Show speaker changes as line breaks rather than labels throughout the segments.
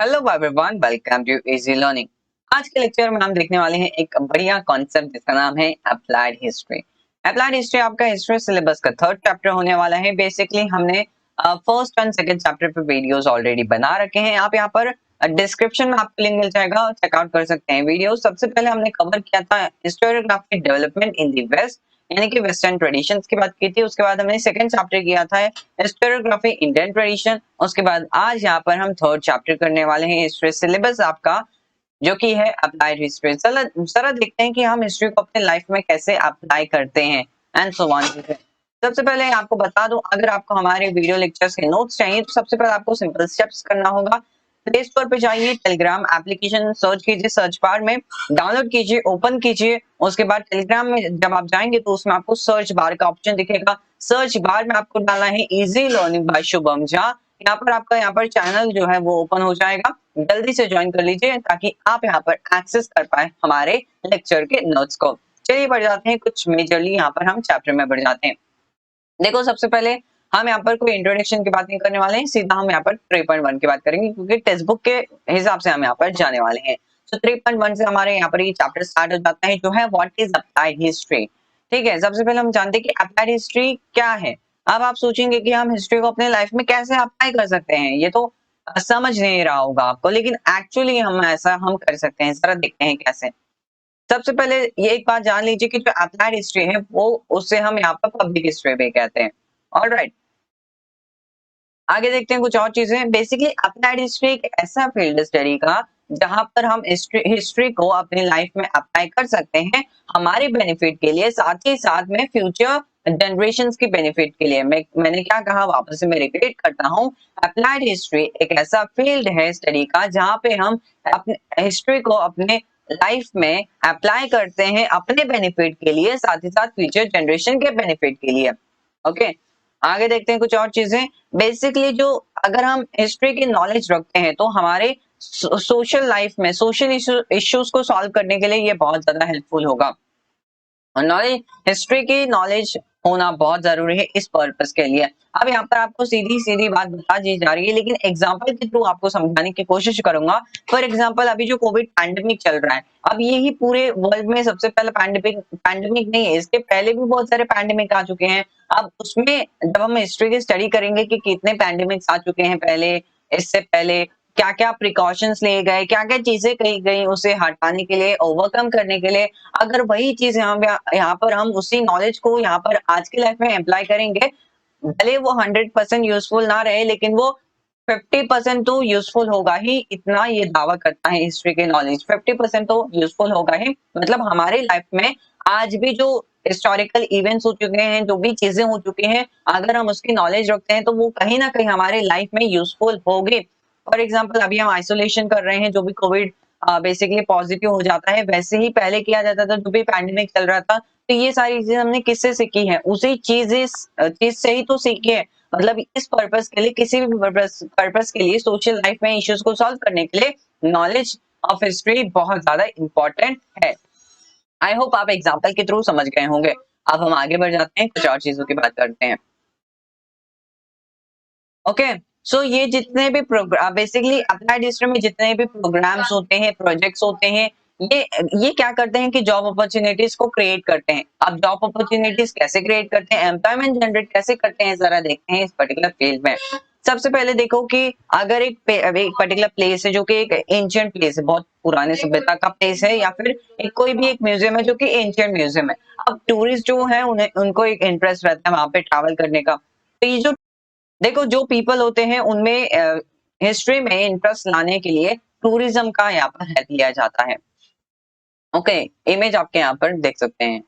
Hello everyone, welcome to Easy Learning. आज के lecture में हम देखने वाले हैं एक बढ़िया कॉन्सेप्ट जिसका नाम है अप्लाइड हिस्ट्री। अप्लाइड हिस्ट्री आपका हिस्ट्री सिलेबस का थर्ड चैप्टर होने वाला है। बेसिकली हमने फर्स्ट एंड सेकंड चैप्टर पे वीडियोस ऑलरेडी बना रखे हैं। आप यहाँ पर डिस्क्रिप्शन में आपको लिंक मिल जाएगा, चेकआउट कर सकते हैं वीडियो। सबसे पहले हमने कवर किया था historiography development in the west, यानी कि वेस्टर्न ट्रेडिशंस की बात की थी। उसके बाद हमने सेकंड चैप्टर किया था हिस्टोरियोग्राफी इंडियन ट्रेडिशन। उसके बाद आज यहाँ पर हम थर्ड चैप्टर करने वाले हैं हिस्ट्री सिलेबस आपका, जो कि है अप्लाइड हिस्ट्री। चलो जरा देखते हैं कि हम हिस्ट्री को अपने लाइफ में कैसे अप्लाई करते हैं एंड सो ऑन। सबसे पहले आपको बता दूं, अगर आपको हमारे वीडियो लेक्चर्स के नोट्स चाहिए तो सबसे पहले आपको सिंपल स्टेप्स करना होगा। प्ले स्टोर पे जाइए, टेलीग्राम एप्लीकेशन सर्च कीजिए, सर्च बार में डाउनलोड कीजिए, ओपन कीजिए। उसके बाद टेलीग्राम में जब आप जाएंगे तो उसमें आपको सर्च बार का ऑप्शन दिखेगा। सर्च बार में आपको डालना है easy learning by Shubham Jha. यहाँ पर आपका चैनल जो है वो ओपन हो जाएगा। जल्दी से ज्वाइन कर लीजिए ताकि आप यहाँ पर एक्सेस कर पाए हमारे लेक्चर के नोट्स को। चलिए बढ़ जाते हैं, कुछ मेजरली यहाँ पर हम चैप्टर में बढ़ जाते हैं। देखो सबसे पहले हम यहाँ पर कोई इंट्रोडक्शन की बात नहीं करने वाले हैं, सीधा हम यहाँ पर 3.1 की बात करेंगे क्योंकि टेक्स्ट बुक के हिसाब से हम यहाँ पर जाने वाले हैं। तो 3.1 से हमारे यहाँ पर ये चैप्टर स्टार्ट हो जाता है, जो है व्हाट इज अप्लाइड हिस्ट्री। ठीक है, सबसे पहले हम जानते हैं कि अप्लाइड हिस्ट्री क्या है। अब आप सोचेंगे कि हम हिस्ट्री को अपने लाइफ में कैसे अप्लाई कर सकते हैं, ये तो समझ नहीं रहा होगा आपको, लेकिन एक्चुअली हम ऐसा हम कर सकते हैं। जरा देखते हैं कैसे। सबसे पहले ये एक बात जान लीजिए कि जो अप्लाइड हिस्ट्री है वो उसे हम यहाँ पर पब्लिक हिस्ट्री भी कहते हैं। ऑलराइट, आगे देखते हैं कुछ और चीजें। बेसिकली अप्लाइड हिस्ट्री एक ऐसा फील्ड स्टडी का जहां पर हम हिस्ट्री को अपनी लाइफ में अप्लाई कर सकते हैं हमारे बेनिफिट के लिए, साथ ही साथ में फ्यूचर जनरेशंस की बेनिफिट के लिए। मैंने क्या कहा, वापस से मैं रिपीट करता हूँ। अप्लाइड हिस्ट्री एक ऐसा फील्ड है स्टडी का जहां पे हम अपने हिस्ट्री को अपने लाइफ में अप्लाई करते हैं अपने बेनिफिट के लिए, साथ ही साथ फ्यूचर जनरेशन के बेनिफिट के लिए। ओके, आगे देखते हैं कुछ और चीजें। बेसिकली जो अगर हम हिस्ट्री की नॉलेज रखते हैं तो हमारे सोशल लाइफ में सोशल इश्यूज को सॉल्व करने के लिए ये बहुत ज्यादा हेल्पफुल होगा। नॉलेज, हिस्ट्री की नॉलेज होना बहुत जरूरी है इस पर्पस के लिए। अब यहाँ पर आपको सीधी सीधी बात बता दी जा रही है, लेकिन एग्जांपल के थ्रू आपको समझाने की कोशिश करूंगा। फॉर एग्जांपल अभी जो कोविड पैंडेमिक चल रहा है, अब यही पूरे वर्ल्ड में सबसे पहले पैंडेमिक नहीं है, इसके पहले भी बहुत सारे पैंडेमिक आ चुके हैं। अब उसमें जब हम हिस्ट्री की स्टडी करेंगे कि कितने पैंडेमिक्स आ चुके हैं पहले, इससे पहले क्या क्या प्रिकॉशंस लिए गए, क्या क्या चीजें कही गई उसे हटाने के लिए, ओवरकम करने के लिए। अगर वही चीज यहाँ पर हम उसी नॉलेज को यहाँ पर आज की लाइफ में अप्लाई करेंगे, भले वो 100% यूजफुल ना रहे लेकिन वो 50% तो यूजफुल होगा ही, इतना ये दावा करता है हिस्ट्री के नॉलेज। 50% तो यूजफुल होगा ही, मतलब हमारे लाइफ में आज भी जो हिस्टोरिकल इवेंट्स हो चुके हैं, जो भी चीजें हो चुकी हैं, अगर हम उसकी नॉलेज रखते हैं तो वो कहीं ना कहीं हमारे लाइफ में यूजफुल होगी। फॉर एग्जाम्पल अभी हम आइसोलेशन कर रहे हैं, जो भी कोविड बेसिकली पॉजिटिव हो जाता है, वैसे ही पहले किया जाता था जो भी पैंडेमिक चल रहा था। तो ये सारी चीजें हमने किससे सीखी है, उसी चीज से ही तो सीखी है। मतलब इस पर्पस के लिए, किसी भी पर्पस के लिए, सोशल लाइफ में इश्यूज को सॉल्व करने के लिए नॉलेज ऑफ हिस्ट्री बहुत ज्यादा इंपॉर्टेंट है। आई होप आप एग्जाम्पल के थ्रू समझ गए होंगे। अब हम आगे बढ़ जाते हैं, कुछ और चीजों की बात करते हैं। ओके, सो ये जितने भी प्रोग्राम, बेसिकली अप्लाइड हिस्ट्री में जितने भी प्रोग्राम्स होते हैं, प्रोजेक्ट्स होते हैं, ये क्या करते हैं कि जॉब अपॉर्चुनिटीज को क्रिएट करते हैं। अब जॉब अपॉर्चुनिटीज कैसे क्रिएट करते हैं, एम्प्लॉयमेंट जनरेट कैसे करते हैं, जरा देखते हैं इस पर्टिकुलर फील्ड में। सबसे पहले देखो कि अगर एक पर्टिकुलर प्लेस है जो कि एक एंशियंट प्लेस है, बहुत पुराने सभ्यता का प्लेस है, या फिर कोई भी एक म्यूजियम है जो कि एंशियंट म्यूजियम है। अब टूरिस्ट जो है उन्हें उनको एक इंटरेस्ट रहता है वहां पे ट्रैवल करने का। तो ये जो देखो जो पीपल होते हैं उनमें हिस्ट्री में इंटरेस्ट लाने के लिए टूरिज्म का यहाँ पर हेल्प लिया जाता है। ओके, इमेज आपके यहाँ पर देख सकते हैं।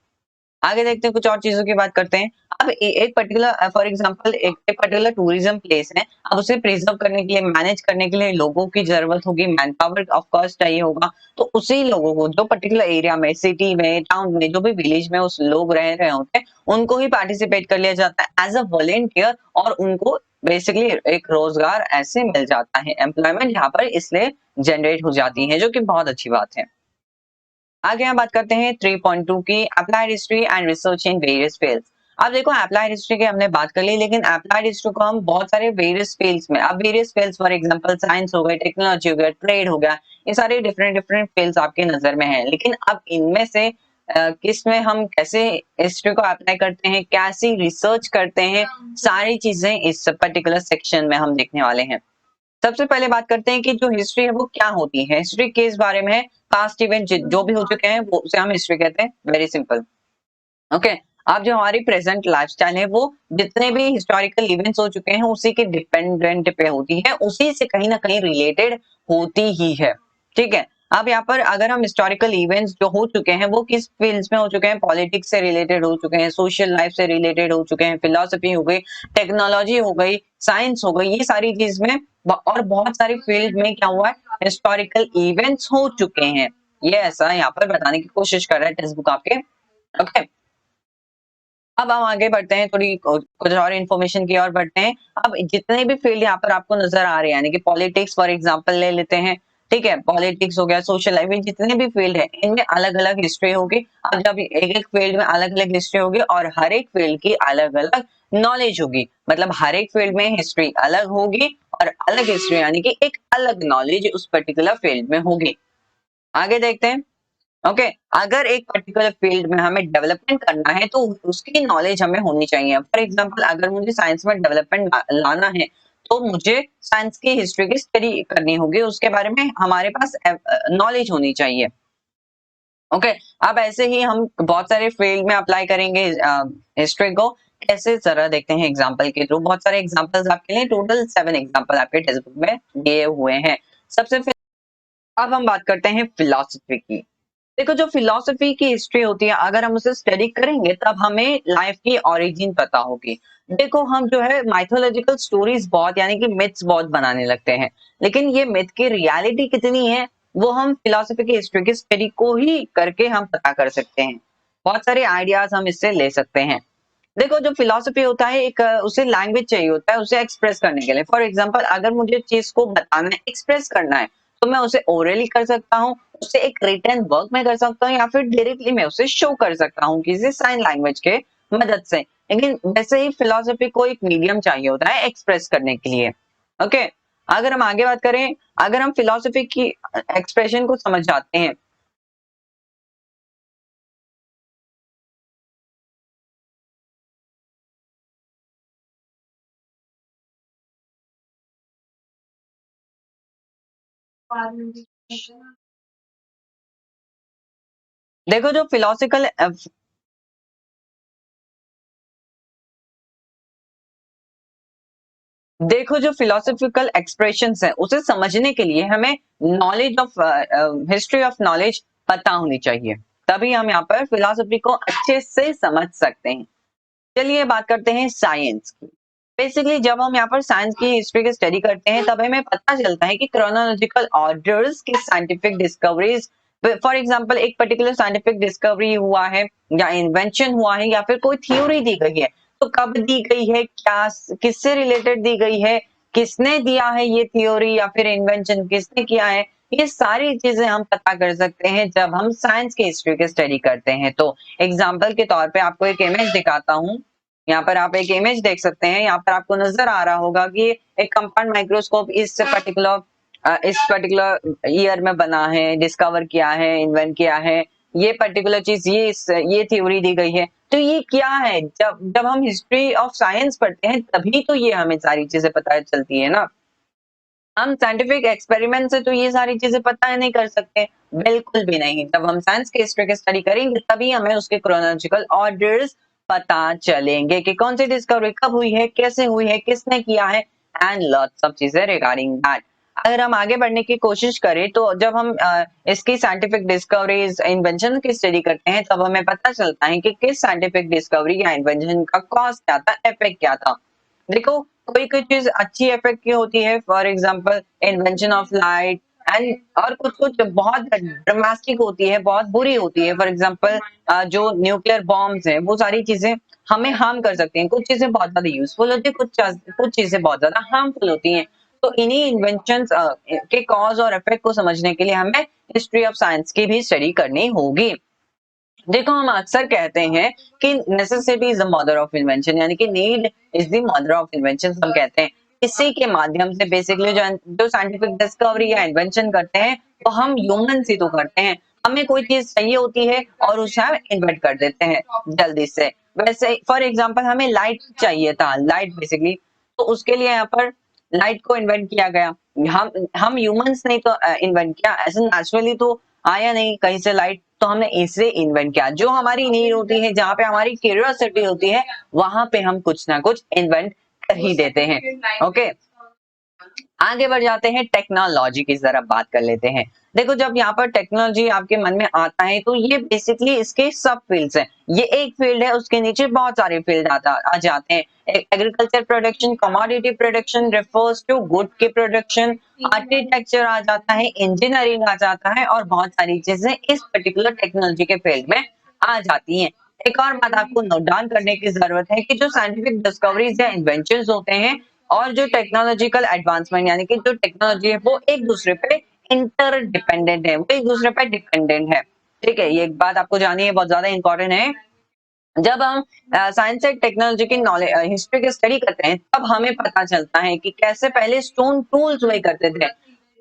आगे देखते हैं, कुछ और चीजों की बात करते हैं। अब एक पर्टिकुलर, फॉर एग्जांपल एक पर्टिकुलर टूरिज्म प्लेस है, अब उसे प्रिजर्व करने के लिए, मैनेज करने के लिए लोगों की जरूरत होगी, मैन पावर ऑफ कोर्स चाहिए होगा। तो उसी लोगों को जो पर्टिकुलर एरिया में, सिटी में, टाउन में, जो भी विलेज में उस लोग रह रहे होते हैं, उनको ही पार्टिसिपेट कर लिया जाता है एज अ वॉलेंटियर, और उनको बेसिकली एक रोजगार ऐसे मिल जाता है, एम्प्लॉयमेंट यहाँ पर इसलिए जनरेट हो जाती है, जो कि बहुत अच्छी बात है। आगे हम बात करते हैं 3.2 की, applied history and research in various fields. अब देखो अप्लाइड हिस्ट्री की हमने बात कर ली, लेकिन अप्लाइड हिस्ट्री को हम बहुत सारे वेरियस फील्ड्स में, अब various fields for example science हो गई, टेक्नोलॉजी हो गया, ट्रेड हो गया, ये सारे डिफरेंट डिफरेंट फील्ड्स आपके नजर में हैं। लेकिन अब इनमें से किस में हम कैसे हिस्ट्री को अप्लाई करते हैं, कैसी रिसर्च करते हैं, सारी चीजें इस पर्टिकुलर सेक्शन में हम देखने वाले हैं। सबसे पहले बात करते हैं कि जो हिस्ट्री है वो क्या होती है। हिस्ट्री किस बारे में है? पास्ट इवेंट जो भी हो चुके हैं वो उसे हम हिस्ट्री कहते हैं। Very simple. ओके। अब जो हमारी प्रेजेंट लाइफस्टाइल है वो जितने भी हिस्टोरिकल इवेंट्स हो चुके हैं उसी के डिपेंडेंट पे होती है, उसी से कहीं ना कहीं रिलेटेड होती ही है। ठीक है। अब यहाँ पर अगर हम हिस्टोरिकल इवेंट्स जो हो चुके हैं वो किस फील्ड्स में हो चुके हैं, पॉलिटिक्स से रिलेटेड हो चुके हैं, सोशल लाइफ से रिलेटेड हो चुके हैं, फिलोसफी हो गई, टेक्नोलॉजी हो गई, साइंस हो गई, ये सारी चीज में और बहुत सारी फील्ड में क्या हुआ है, हिस्टोरिकल इवेंट्स हो चुके हैं। ये ऐसा यहाँ पर बताने की कोशिश कर रहा है टेक्स्ट बुक आपके। ओके। अब हम आगे बढ़ते हैं, थोड़ी कुछ और इन्फॉर्मेशन की ओर बढ़ते हैं। अब जितने भी फील्ड यहाँ पर आपको नजर आ रहे हैं, यानी कि पॉलिटिक्स फॉर एग्जांपल ले लेते हैं। ठीक है, पॉलिटिक्स हो गया, सोशल लाइफ, जितने भी फील्ड है इनमें अलग अलग हिस्ट्री होगी। अब जब एक एक फील्ड में अलग अलग हिस्ट्री होगी और हर एक फील्ड की अलग अलग नॉलेज होगी, मतलब हर एक फील्ड में हिस्ट्री अलग होगी और अलग हिस्ट्री यानी कि एक अलग नॉलेज उस पर्टिकुलर फील्ड में होगी। आगे देखते हैं। ओके। अगर एक पर्टिकुलर फील्ड में हमें डेवलपमेंट करना है तो उसकी नॉलेज हमें होनी चाहिए। फॉर एग्जांपल अगर मुझे साइंस में डेवलपमेंट लाना है तो मुझे साइंस की हिस्ट्री की स्टडी करनी होगी, उसके बारे में हमारे पास नॉलेज होनी चाहिए। ओके। अब ऐसे ही हम बहुत सारे फील्ड में अप्लाई करेंगे हिस्ट्री को। कैसे, जरा देखते हैं एग्जाम्पल के थ्रू। बहुत सारे एग्जाम्पल्स आपके लिए, टोटल 7 एग्जाम्पल आपके टेक्स्ट बुक में दिए हुए हैं। सबसे अब हम बात करते हैं फिलोसफी की। देखो, जो फिलॉसफी की हिस्ट्री होती है अगर हम उसे स्टडी करेंगे तब हमें लाइफ की ओरिजिन पता होगी। देखो, हम जो है माइथोलॉजिकल स्टोरीज बहुत यानी कि मिथ्स बहुत बनाने लगते हैं, लेकिन ये मिथ की रियलिटी कितनी है वो हम फिलॉसफी की हिस्ट्री की स्टडी को ही करके हम पता कर सकते हैं। बहुत सारे आइडियाज हम इससे ले सकते हैं। देखो, जो फिलॉसफी होता है एक उसे लैंग्वेज चाहिए होता है उसे एक्सप्रेस करने के लिए। फॉर एग्जांपल अगर मुझे चीज को बताना है, एक्सप्रेस करना है, तो मैं उसे ओरली कर सकता हूँ, उसे एक रिटन वर्क में कर सकता हूँ, या फिर डायरेक्टली मैं उसे शो कर सकता हूँ किसी साइन लैंग्वेज के मदद से। लेकिन वैसे ही फिलॉसफी को एक मीडियम चाहिए होता है एक्सप्रेस करने के लिए। ओके। अगर हम आगे बात करें, अगर हम फिलॉसफी की एक्सप्रेशन को समझ जाते हैं। देखो, जो फिलोसफिकल देखो जो फिलोसॉफिकल एक्सप्रेशंस है उसे समझने के लिए हमें knowledge of history of knowledge पता होनी चाहिए, तभी हम यहाँ पर फिलोसफी को अच्छे से समझ सकते हैं। चलिए बात करते हैं साइंस की। बेसिकली जब हम यहाँ पर साइंस की हिस्ट्री की स्टडी करते हैं तब हमें पता चलता है कि क्रोनोलॉजिकल ऑर्डर्स की साइंटिफिक डिस्कवरीज, फॉर एग्जांपल एक पर्टिकुलर साइंटिफिक डिस्कवरी हुआ है या इन्वेंशन हुआ है या फिर कोई थ्योरी दी गई है, तो कब दी गई है, क्या, किससे रिलेटेड दी गई है, किसने दिया है ये थ्योरी या फिर इन्वेंशन किसने किया है, ये सारी चीजें हम पता कर सकते हैं जब हम साइंस की हिस्ट्री की स्टडी करते हैं। तो एग्जाम्पल के तौर पे आपको एक इमेज दिखाता हूँ। यहाँ पर आप एक इमेज देख सकते हैं, यहाँ पर आपको नजर आ रहा होगा कि एक कंपाउंड माइक्रोस्कोप इस पर्टिकुलर ईयर में बना है, डिस्कवर किया है, इन्वेंट किया है, ये पर्टिकुलर चीज, ये थ्योरी दी गई है। तो ये क्या है, जब जब हम हिस्ट्री ऑफ साइंस पढ़ते हैं तभी तो ये हमें सारी चीजें पता चलती है ना। हम साइंटिफिक एक्सपेरिमेंट से तो ये सारी चीजें पता नहीं कर सकते, बिल्कुल भी नहीं। जब हम साइंस के हिस्ट्री की स्टडी करेंगे तभी हमें उसके क्रोनोलॉजिकल ऑर्डर्स पता चलेंगे कि कौन सी डिस्कवरी कब हुई है, कैसे हुई है, किसने किया है, एंड लॉट्स ऑफ चीजें रिगार्डिंग दैट। अगर हम आगे बढ़ने की कोशिश करें तो जब हम इसकी साइंटिफिक डिस्कवरीज, इन्वेंशन की स्टडी करते हैं तब हमें पता चलता है कि किस साइंटिफिक डिस्कवरी या इन्वेंशन का कॉज क्या था, इफेक्ट क्या था। देखो, कोई कोई चीज अच्छी इफेक्ट की होती है, for example invention of light and, और कुछ कुछ बहुत ड्रामेटिक होती है, बहुत बुरी होती है। फॉर एग्जांपल जो न्यूक्लियर बॉम्ब्स हैं वो सारी चीजें हमें हार्म कर सकती हैं। कुछ चीजें बहुत ज्यादा यूजफुल होती है, कुछ चीजें बहुत ज्यादा हार्मफुल होती हैं। तो इन्हीं इन्वेंशन के कॉज और इफेक्ट को समझने के लिए हमें हिस्ट्री ऑफ साइंस की भी स्टडी करनी होगी। देखो हम अक्सर कहते हैं कि necessity is the mother of invention, यानी कि need is the mother of invention हम कहते हैं। इसी के माध्यम से बेसिकली जो साइंटिफिक डिस्कवरी या इन्वेंशन करते हैं वो हम ह्यूमन ही तो करते हैं। हमें कोई चीज चाहिए होती है और उसे हम इन्वेंट कर देते हैं जल्दी से। वैसे फॉर एग्जांपल हमें लाइट चाहिए था, लाइट बेसिकली, तो उसके लिए यहाँ पर लाइट को इन्वेंट किया गया। हम ह्यूमंस ने तो इन्वेंट किया, ऐसे नेचुरली तो आया नहीं कहीं से लाइट, तो हमने इसे इन्वेंट किया। जो हमारी नीड होती है, जहाँ पे हमारी क्यूरियोसिटी होती है, वहां पे हम कुछ ना कुछ इन्वेंट कर ही देते हैं। ओके, आगे बढ़ जाते हैं, टेक्नोलॉजी की जरा बात कर लेते हैं। देखो जब यहाँ पर टेक्नोलॉजी आपके मन में आता है तो ये बेसिकली इसके सब फील्ड्स हैं। ये एक फील्ड है, उसके नीचे बहुत सारे फील्ड आ जाते हैं। Agriculture production, commodity production refers to good के प्रोडक्शन, आर्किटेक्चर आ जाता है, इंजीनियरिंग आ जाता है, और बहुत सारी चीजें इस पर्टिकुलर टेक्नोलॉजी के फील्ड में आ जाती हैं। एक और बात आपको नोट डाउन करने की जरूरत है कि जो साइंटिफिक डिस्कवरीज या इन्वेंशंस होते हैं और जो टेक्नोलॉजिकल एडवांसमेंट, यानी कि जो टेक्नोलॉजी है वो एक दूसरे पे इंटर डिपेंडेंट है, वो एक दूसरे पे डिपेंडेंट है। ठीक है, ये एक बात आपको जानिए, बहुत ज्यादा इंपॉर्टेंट है। जब हम साइंस एंड टेक्नोलॉजी की नॉलेज हिस्ट्री की स्टडी करते हैं तब हमें पता चलता है कि कैसे पहले स्टोन टूल्स हुए करते थे,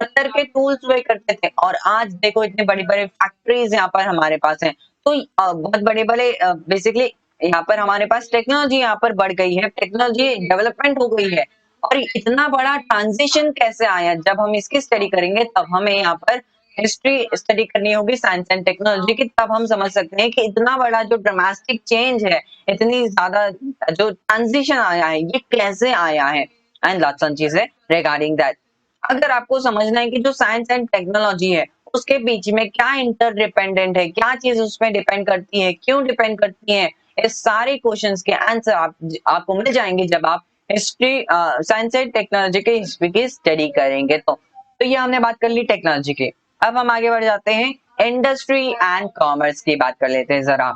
पत्थर के टूल्स हुए करते थे, और आज देखो इतने बड़ी बड़ी फैक्ट्रीज यहाँ पर हमारे पास हैं। तो बहुत बड़े बड़े बेसिकली यहाँ पर हमारे पास टेक्नोलॉजी यहाँ पर बढ़ गई है, टेक्नोलॉजी डेवलपमेंट हो गई है। और इतना बड़ा ट्रांजिशन कैसे आया, जब हम इसकी स्टडी करेंगे तब हमें यहाँ पर हिस्ट्री स्टडी करनी होगी साइंस एंड टेक्नोलॉजी की, तब हम समझ सकते हैं कि इतना बड़ा जो ड्रामेस्टिक चेंज है, इतनी ज्यादा जो ट्रांजिशन आया है, ये कैसे आया है, एंड लॉट्स ऑफ चीजें रिगार्डिंग दैट। अगर आपको समझना है कि जो साइंस एंड टेक्नोलॉजी है उसके बीच में क्या इंटर डिपेंडेंट है, क्या चीज उसमें डिपेंड करती है, क्यों डिपेंड करती है, इस सारे क्वेश्चंस के आंसर आपको मिल जाएंगे जब आप हिस्ट्री साइंस एंड टेक्नोलॉजी के हिस्ट्री की स्टडी करेंगे। तो ये हमने बात कर ली टेक्नोलॉजी की। अब हम आगे बढ़ जाते हैं, इंडस्ट्री एंड कॉमर्स की बात कर लेते हैं जरा।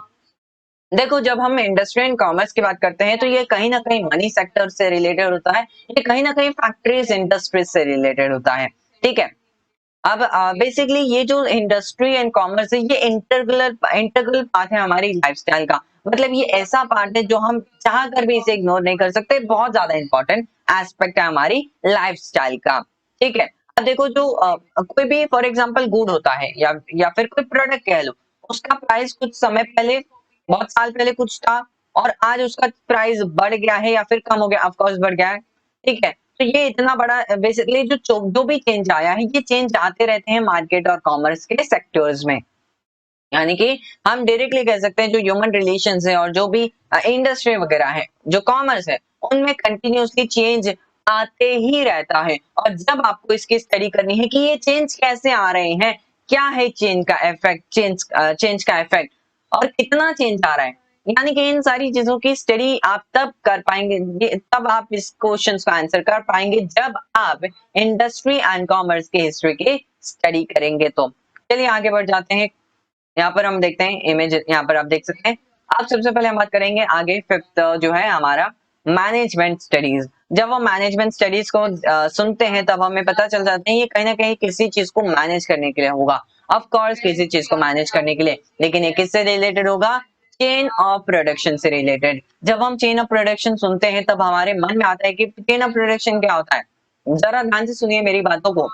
देखो जब हम इंडस्ट्री एंड कॉमर्स की बात करते हैं तो ये कहीं ना कहीं मनी सेक्टर से रिलेटेड होता है, ये कहीं ना कहीं फैक्ट्रीज इंडस्ट्रीज से रिलेटेड होता है। ठीक है, अब बेसिकली ये जो इंडस्ट्री एंड कॉमर्स है ये इंटीग्रल पार्ट है हमारी लाइफस्टाइल का। मतलब ये ऐसा पार्ट है जो हम चाह कर भी इसे इग्नोर नहीं कर सकते, बहुत ज्यादा इंपॉर्टेंट एस्पेक्ट है हमारी लाइफस्टाइल का। ठीक है, अब देखो जो कोई भी फॉर एग्जांपल गुड होता है या फिर कोई प्रोडक्ट कह लो, उसका प्राइस कुछ समय पहले, बहुत साल पहले कुछ था, और आज उसका प्राइस बढ़ गया है या फिर कम हो गया, ऑफ कोर्स बढ़ गया है। ठीक है, तो ये इतना बड़ा बेसिकली जो भी चेंज आया है, ये चेंज आते रहते हैं मार्केट और कॉमर्स के सेक्टर्स में। यानी कि हम डायरेक्टली कह सकते हैं जो ह्यूमन रिलेशंस है और जो भी इंडस्ट्री वगैरह है, जो कॉमर्स है, उनमें कंटिन्यूअसली चेंज आते ही रहता है। और जब आपको इसकी स्टडी करनी है कि ये चेंज कैसे आ रहे हैं, क्या है चेंज का इफेक्ट, चेंज का इफेक्ट, और कितना चेंज आ रहा है, यानी कि इन सारी चीजों की स्टडी आप तब कर पाएंगे, तब आप इस क्वेश्चंस का आंसर कर पाएंगे जब आप इंडस्ट्री एंड कॉमर्स की हिस्ट्री की स्टडी करेंगे। तो चलिए आगे बढ़ जाते हैं। यहाँ पर हम देखते हैं इमेज, यहाँ पर आप देख सकते हैं। अब सबसे पहले हम बात करेंगे आगे, फिफ्थ जो है हमारा मैनेजमेंट स्टडीज। जब हम मैनेजमेंट स्टडीज को सुनते हैं तब हमें पता चल जाता है ये कहीं ना कहीं किसी चीज को मैनेज करने के लिए होगा। ऑफ कोर्स किसी चीज को मैनेज करने के लिए, लेकिन ये किससे रिलेटेड होगा, चेन ऑफ प्रोडक्शन से रिलेटेड। जब हम चेन ऑफ प्रोडक्शन सुनते हैं तब हमारे मन में आता है कि चेन ऑफ प्रोडक्शन क्या होता है। जरा ध्यान से सुनिए मेरी बातों को।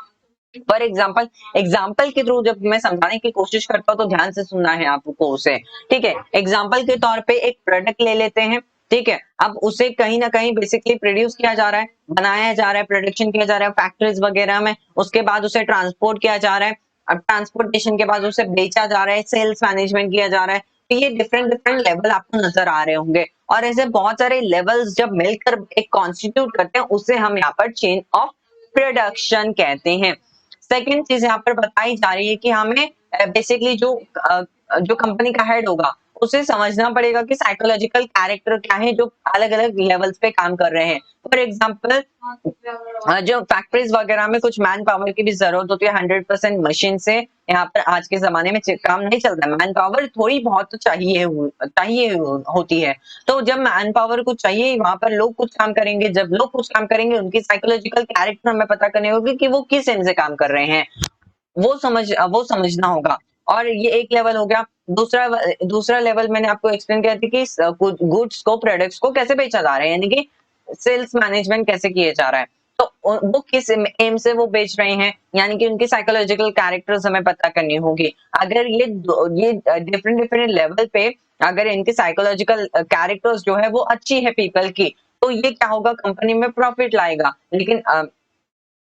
फॉर एग्जाम्पल के थ्रू जब मैं समझाने की कोशिश करता हूँ तो ध्यान से सुनना है आपको उसे। ठीक है, एग्जाम्पल के तौर पे एक प्रोडक्ट ले लेते हैं। ठीक है, अब उसे कहीं ना कहीं बेसिकली प्रोड्यूस किया जा रहा है, बनाया जा रहा है, प्रोडक्शन किया जा रहा है फैक्ट्रीज वगैरह में, उसके बाद उसे ट्रांसपोर्ट किया जा रहा है, अब ट्रांसपोर्टेशन के बाद उसे बेचा जा रहा है, सेल्स मैनेजमेंट किया जा रहा है। तो ये डिफरेंट डिफरेंट लेवल आपको नजर आ रहे होंगे, और ऐसे बहुत सारे लेवल्स जब मिलकर एक कॉन्स्टिट्यूट करते हैं उसे हम यहाँ पर चेन ऑफ प्रोडक्शन कहते हैं। सेकंड चीज यहाँ पर बताई जा रही है कि हमें बेसिकली जो कंपनी का हेड होगा उसे समझना पड़ेगा कि साइकोलॉजिकल कैरेक्टर क्या है जो अलग अलग लेवल्स पे काम कर रहे हैं। फॉर एग्जाम्पल जो फैक्ट्रीज वगैरह में कुछ मैन पावर की भी जरूरत होती है, 100% मशीन से यहाँ पर आज के जमाने में काम नहीं चलता है, मैन पावर थोड़ी बहुत तो चाहिए होती है। तो जब मैन पावर को चाहिए वहां पर लोग कुछ काम करेंगे, जब लोग कुछ काम करेंगे उनकी साइकोलॉजिकल कैरेक्टर हमें पता करनी होगी कि वो किस एंड से काम कर रहे हैं, वो समझना होगा। और ये एक लेवल हो गया। दूसरा दूसरा लेवल मैंने आपको एक्सप्लेन किया था कि गुड्स को, प्रोडक्ट्स को कैसे बेचा जा रहा है, यानी कि सेल्स मैनेजमेंट कैसे किया जा रहा है। तो वो किस एम से वो बेच रहे हैं, यानी कि उनकी साइकोलॉजिकल कैरेक्टर्स हमें पता करनी होगी। अगर ये डिफरेंट डिफरेंट लेवल पे अगर इनकी साइकोलॉजिकल कैरेक्टर्स जो है वो अच्छी है पीपल की, तो ये क्या होगा, कंपनी में प्रॉफिट लाएगा। लेकिन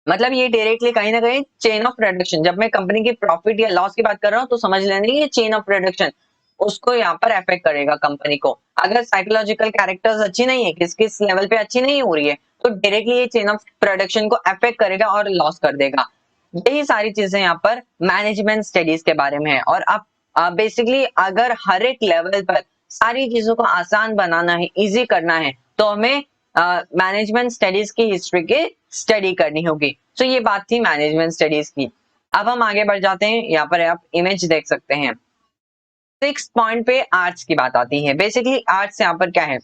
मतलब ये डायरेक्टली कहीं ना कहीं चेन ऑफ प्रोडक्शन, जब मैं कंपनी की प्रॉफिट या लॉस की बात कर रहा हूँ तो समझ लेना ये चेन ऑफ प्रोडक्शन उसको यहाँ पर अफेक्ट करेगा कंपनी को। अगर साइकोलॉजिकल कैरेक्टर्स अच्छी नहीं है, किस किस लेवल पे अच्छी नहीं हो रही है, तो डायरेक्टली ये चेन ऑफ प्रोडक्शन को अफेक्ट करेगा और लॉस कर देगा। यही सारी चीजें यहाँ पर मैनेजमेंट स्टडीज के बारे में है। और आप बेसिकली अगर हर एक लेवल पर सारी चीजों को आसान बनाना है, इजी करना है, तो हमें मैनेजमेंट स्टडीज की हिस्ट्री की स्टडी करनी होगी। तो ये बात थी मैनेजमेंट स्टडीज की। अब हम आगे बढ़ जाते हैं, यहाँ पर आप इमेज देख सकते हैं। 6 पॉइंट पे आर्ट्स की बात आती है। बेसिकली आर्ट्स यहाँ पर क्या है,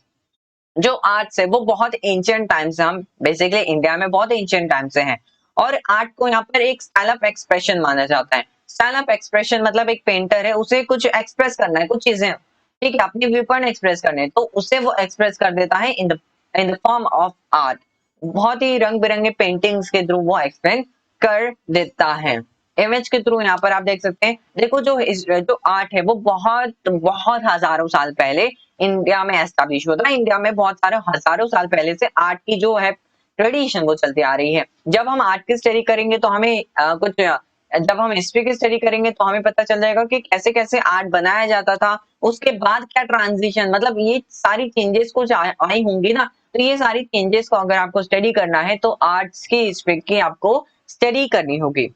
जो आर्ट्स है वो बहुत एंशिएंट टाइम से, हम बेसिकली इंडिया में बहुत एंशिएंट टाइम से हैं। और आर्ट को यहाँ पर एक स्टाइल ऑफ एक्सप्रेशन माना जाता है। स्टाइल ऑफ एक्सप्रेशन मतलब एक पेंटर है, उसे कुछ एक्सप्रेस करना है, कुछ चीजें, ठीक है, अपनी व्यू पॉइंट एक्सप्रेस करने हैं, तो उसे वो एक्सप्रेस कर देता है in the form of art. बहुत ही रंग बिरंगे पेंटिंग्स के थ्रू वो एक्सप्लेन कर देता है। इमेज के थ्रू यहाँ पर आप देख सकते हैं। देखो जो आर्ट है वो बहुत बहुत हजारों साल पहले इंडिया में एस्टैब्लिश हुआ था। इंडिया में बहुत सारे हजारों साल पहले से आर्ट की जो है ट्रेडिशन वो चलती आ रही है। जब हम आर्ट की स्टडी करेंगे तो हमें जब हम हिस्ट्री की स्टडी करेंगे तो हमें पता चल जाएगा कि कैसे कैसे आर्ट बनाया जाता था, उसके बाद क्या ट्रांजिशन, मतलब ये सारी चेंजेस कुछ आई होंगी ना। तो ये सारी चेंजेस को अगर आपको स्टडी करना है तो आर्ट्स की हिस्ट्री की आपको स्टडी करनी होगी।